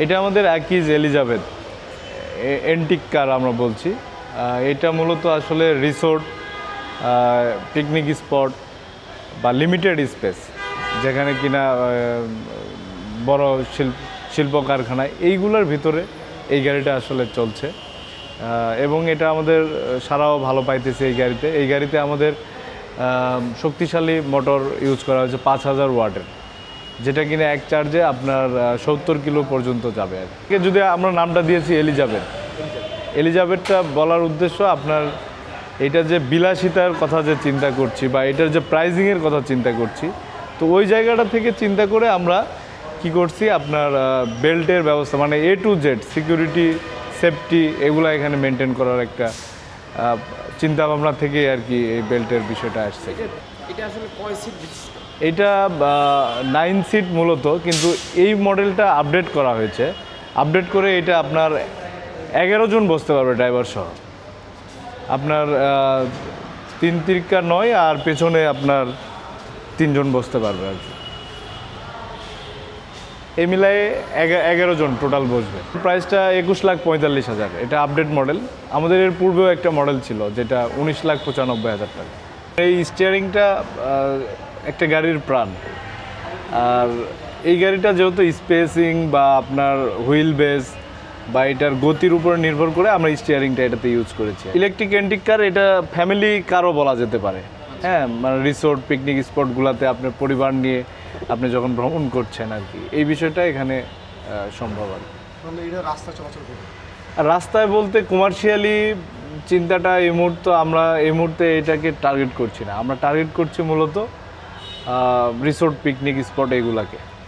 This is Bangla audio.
এটা আমাদের অ্যাকিজ এলিজাবেথ এন্টিক কার আমরা বলছি। এটা মূলত আসলে রিসোর্ট, পিকনিক স্পট বা লিমিটেড স্পেস যেখানে কিনা বড় শিল্প কারখানা এইগুলোর ভিতরে এই গাড়িটা আসলে চলছে এবং এটা আমাদের সারাও ভালো পাইতেছে। এই গাড়িতে আমাদের শক্তিশালী মোটর ইউজ করা হয়েছে 5000 ওয়াটের, যেটা কিনা এক চার্জে আপনার 70 কিলো পর্যন্ত যাবে। আর কি যদি আমরা নামটা দিয়েছি এলিজাবেথটা বলার উদ্দেশ্য আপনার এটা যে বিলাসিতার কথা যে চিন্তা করছি বা এটার যে প্রাইজিংয়ের কথা চিন্তা করছি, তো ওই জায়গাটা থেকে চিন্তা করে আমরা কি করছি আপনার বেল্টের ব্যবস্থা মানে A to Z security safety এগুলো এখানে মেনটেন করার একটা চিন্তা ভাবনা থেকে আর কি এই বেল্টের বিষয়টা আসছে। এটা আসলে কয় সিট বিশিষ্ট? এটা 9 সিট মূলত, কিন্তু এই মডেলটা আপডেট করা হয়েছে। আপডেট করে এটা আপনার 11 জন বসতে পারবে ড্রাইভার সহ। আপনার 3 তিরিকা 9 আর পেছনে আপনার 3 জন বসতে পারবে আর কি। এই মিলায়ে 11 জন টোটাল বসবে। প্রাইসটা 21,45,000। এটা আপডেট মডেল। আমাদের এর পূর্বেও একটা মডেল ছিল যেটা 19,95,000 টাকা। এই স্টিয়ারিংটা একটা গাড়ির প্রাণ। আর এই গাড়িটা যেহেতু স্পেসিং বা আপনার হুইল বেস বা এটার গতির উপর নির্ভর করে আমরা স্টিয়ারিংটা এটাতে ইউজ করেছি। ইলেকট্রিক এন্টিক কার এটা ফ্যামিলি কারও বলা যেতে পারে। হ্যাঁ, মানে রিসোর্ট পিকনিক স্পটগুলোতে আপনার পরিবার নিয়ে আপনি যখন ভ্রমণ করছেন আর কি, এই বিষয়টা এখানে সম্ভব আর কি। রাস্তায় বলতে কমার্শিয়ালি চিন্তাটা এই মুহূর্তে এটাকে টার্গেট করছি না। আমরা টার্গেট করছি মূলত রিসোর্ট পিকনিক স্পট এগুলাকে।